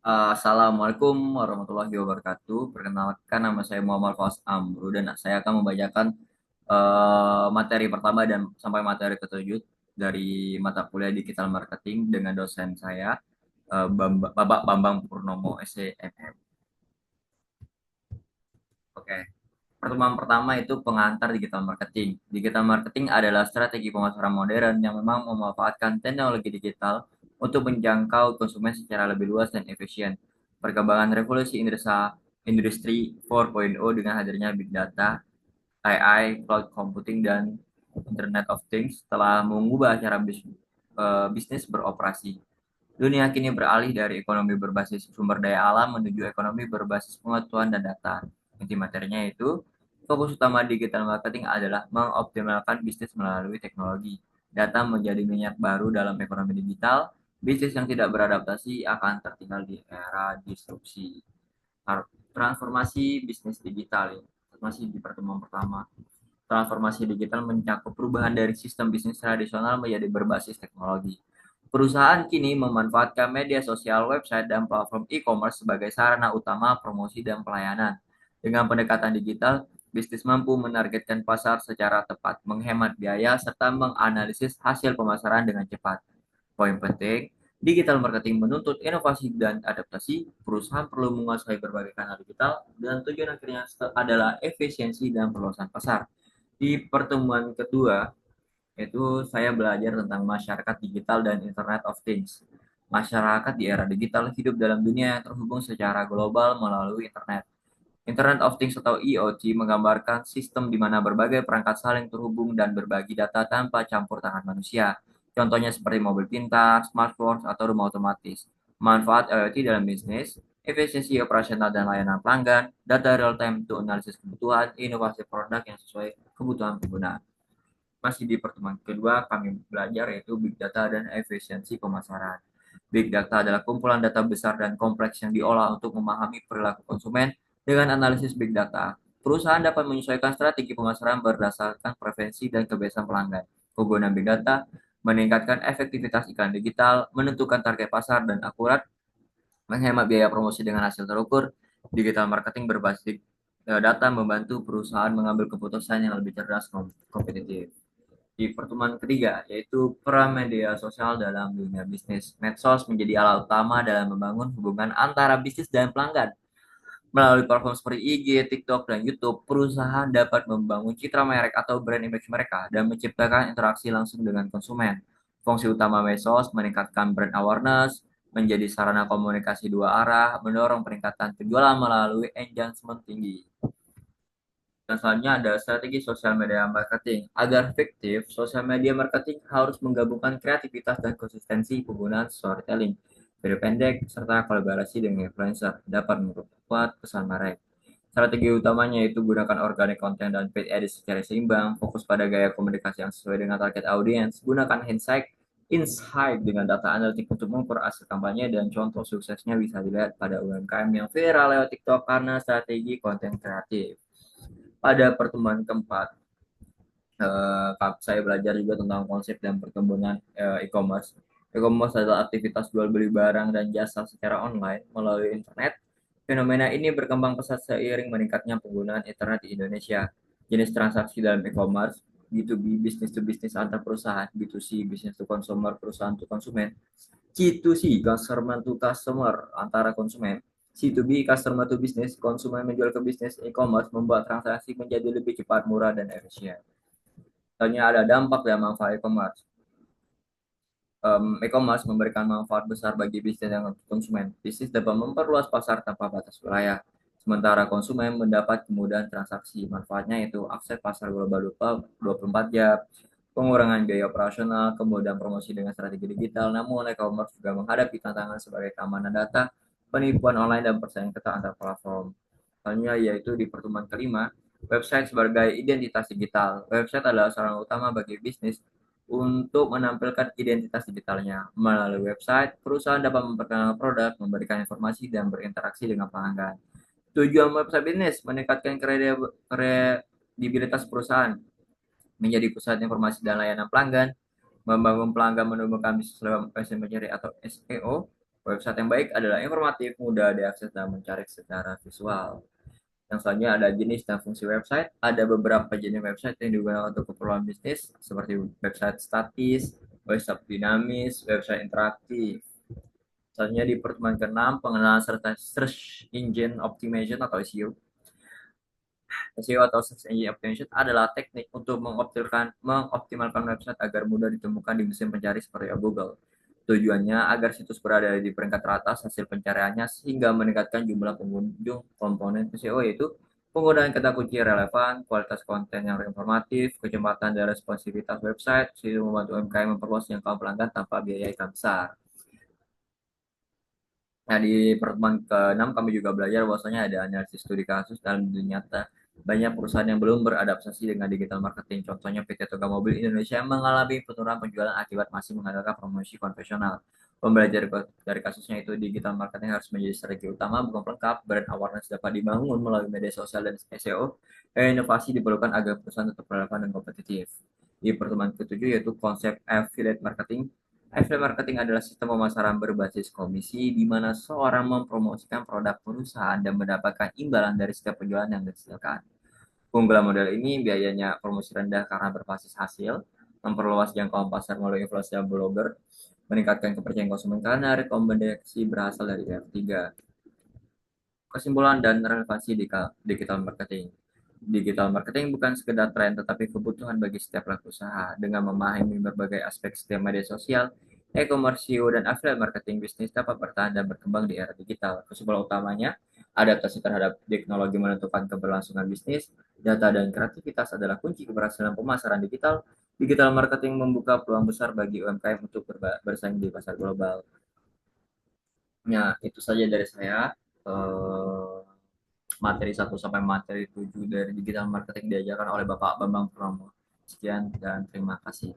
Assalamualaikum warahmatullahi wabarakatuh. Perkenalkan nama saya Muhammad Fauzi Amru dan saya akan membacakan materi pertama dan sampai materi ketujuh dari mata kuliah Digital Marketing dengan dosen saya, Bapak Bambang Purnomo SCMM. Oke. Pertemuan pertama itu pengantar digital marketing. Digital marketing adalah strategi pemasaran modern yang memang memanfaatkan teknologi digital untuk menjangkau konsumen secara lebih luas dan efisien. Perkembangan revolusi industri 4.0 dengan hadirnya big data, AI, cloud computing, dan Internet of Things telah mengubah cara bisnis beroperasi. Dunia kini beralih dari ekonomi berbasis sumber daya alam menuju ekonomi berbasis pengetahuan dan data. Inti materinya itu, fokus utama digital marketing adalah mengoptimalkan bisnis melalui teknologi. Data menjadi minyak baru dalam ekonomi digital. Bisnis yang tidak beradaptasi akan tertinggal di era disrupsi. Transformasi bisnis digital, masih di pertemuan pertama. Transformasi digital mencakup perubahan dari sistem bisnis tradisional menjadi berbasis teknologi. Perusahaan kini memanfaatkan media sosial, website, dan platform e-commerce sebagai sarana utama promosi dan pelayanan. Dengan pendekatan digital, bisnis mampu menargetkan pasar secara tepat, menghemat biaya, serta menganalisis hasil pemasaran dengan cepat. Poin penting, digital marketing menuntut inovasi dan adaptasi. Perusahaan perlu menguasai berbagai kanal digital, dan tujuan akhirnya adalah efisiensi dan perluasan pasar. Di pertemuan kedua, itu saya belajar tentang masyarakat digital dan Internet of Things. Masyarakat di era digital hidup dalam dunia yang terhubung secara global melalui internet. Internet of Things atau IoT menggambarkan sistem di mana berbagai perangkat saling terhubung dan berbagi data tanpa campur tangan manusia. Contohnya seperti mobil pintar, smartphone, atau rumah otomatis. Manfaat IoT dalam bisnis, efisiensi operasional dan layanan pelanggan, data real time untuk analisis kebutuhan, inovasi produk yang sesuai kebutuhan pengguna. Masih di pertemuan kedua, kami belajar yaitu Big Data dan efisiensi pemasaran. Big Data adalah kumpulan data besar dan kompleks yang diolah untuk memahami perilaku konsumen. Dengan analisis Big Data, perusahaan dapat menyesuaikan strategi pemasaran berdasarkan preferensi dan kebiasaan pelanggan. Penggunaan Big Data meningkatkan efektivitas iklan digital, menentukan target pasar dan akurat, menghemat biaya promosi dengan hasil terukur. Digital marketing berbasis data membantu perusahaan mengambil keputusan yang lebih cerdas dan kompetitif. Di pertemuan ketiga, yaitu peran media sosial dalam dunia bisnis. Medsos menjadi alat utama dalam membangun hubungan antara bisnis dan pelanggan. Melalui platform seperti IG, TikTok, dan YouTube, perusahaan dapat membangun citra merek atau brand image mereka dan menciptakan interaksi langsung dengan konsumen. Fungsi utama medsos meningkatkan brand awareness, menjadi sarana komunikasi dua arah, mendorong peningkatan penjualan melalui engagement tinggi. Dan selanjutnya ada strategi sosial media marketing. Agar efektif, sosial media marketing harus menggabungkan kreativitas dan konsistensi penggunaan storytelling, video pendek, serta kolaborasi dengan influencer dapat memperkuat pesan merek. Strategi utamanya yaitu gunakan organic content dan paid ads secara seimbang, fokus pada gaya komunikasi yang sesuai dengan target audiens, gunakan insight dengan data analitik untuk mengukur hasil kampanye, dan contoh suksesnya bisa dilihat pada UMKM yang viral lewat TikTok karena strategi konten kreatif. Pada pertemuan keempat, saya belajar juga tentang konsep dan perkembangan e-commerce. E-commerce adalah aktivitas jual beli barang dan jasa secara online melalui internet. Fenomena ini berkembang pesat seiring meningkatnya penggunaan internet di Indonesia. Jenis transaksi dalam e-commerce, B2B, business to business antar perusahaan, B2C, business to consumer, perusahaan to konsumen, C2C, customer to customer, antara konsumen, C2B, customer to business, konsumen menjual ke bisnis. E-commerce membuat transaksi menjadi lebih cepat, murah, dan efisien. Misalnya ada dampak dan manfaat e-commerce. E-commerce memberikan manfaat besar bagi bisnis dan konsumen. Bisnis dapat memperluas pasar tanpa batas wilayah, sementara konsumen mendapat kemudahan transaksi. Manfaatnya itu akses pasar global 24 jam, pengurangan biaya operasional, kemudahan promosi dengan strategi digital. Namun e-commerce juga menghadapi tantangan sebagai keamanan data, penipuan online, dan persaingan ketat antar platform. Misalnya yaitu di pertemuan kelima, website sebagai identitas digital. Website adalah sarana utama bagi bisnis untuk menampilkan identitas digitalnya. Melalui website, perusahaan dapat memperkenalkan produk, memberikan informasi, dan berinteraksi dengan pelanggan. Tujuan website bisnis meningkatkan kredibilitas perusahaan, menjadi pusat informasi dan layanan pelanggan, membangun pelanggan, menumbuhkan bisnis lewat mencari atau SEO, Website yang baik adalah informatif, mudah diakses, dan mencari secara visual. Yang selanjutnya ada jenis dan fungsi website. Ada beberapa jenis website yang digunakan untuk keperluan bisnis, seperti website statis, website dinamis, website interaktif. Selanjutnya di pertemuan ke-6, pengenalan serta Search Engine Optimization atau SEO. SEO atau Search Engine Optimization adalah teknik untuk mengoptimalkan website agar mudah ditemukan di mesin pencari seperti Google. Tujuannya agar situs berada di peringkat teratas hasil pencariannya sehingga meningkatkan jumlah pengunjung. Komponen SEO yaitu penggunaan kata kunci relevan, kualitas konten yang informatif, kecepatan dan responsivitas website, sehingga membantu UMKM memperluas jangkauan pelanggan tanpa biaya yang besar. Nah, di pertemuan ke-6 kami juga belajar bahwasanya ada analisis studi kasus dalam dunia nyata. Banyak perusahaan yang belum beradaptasi dengan digital marketing. Contohnya PT Toga Mobil Indonesia mengalami penurunan penjualan akibat masih mengandalkan promosi konvensional. Pembelajaran dari kasusnya itu digital marketing harus menjadi strategi utama, bukan pelengkap. Brand awareness dapat dibangun melalui media sosial dan SEO. Inovasi diperlukan agar perusahaan tetap relevan dan kompetitif. Di pertemuan ke-7 yaitu konsep affiliate marketing. Affiliate marketing adalah sistem pemasaran berbasis komisi di mana seorang mempromosikan produk perusahaan dan mendapatkan imbalan dari setiap penjualan yang dihasilkan. Keunggulan model ini biayanya promosi rendah karena berbasis hasil, memperluas jangkauan pasar melalui influencer blogger, meningkatkan kepercayaan konsumen karena rekomendasi berasal dari pihak ketiga. Kesimpulan dan relevansi digital marketing. Digital marketing bukan sekedar tren, tetapi kebutuhan bagi setiap pelaku usaha. Dengan memahami berbagai aspek setiap media sosial, e-commerce, SEO, dan affiliate marketing, bisnis dapat bertahan dan berkembang di era digital. Kesimpulan utamanya, adaptasi terhadap teknologi menentukan keberlangsungan bisnis, data dan kreativitas adalah kunci keberhasilan pemasaran digital. Digital marketing membuka peluang besar bagi UMKM untuk bersaing di pasar global. Ya, itu saja dari saya. Eh, Materi 1 sampai materi 7 dari digital marketing diajarkan oleh Bapak Bambang Purnomo. Sekian dan terima kasih.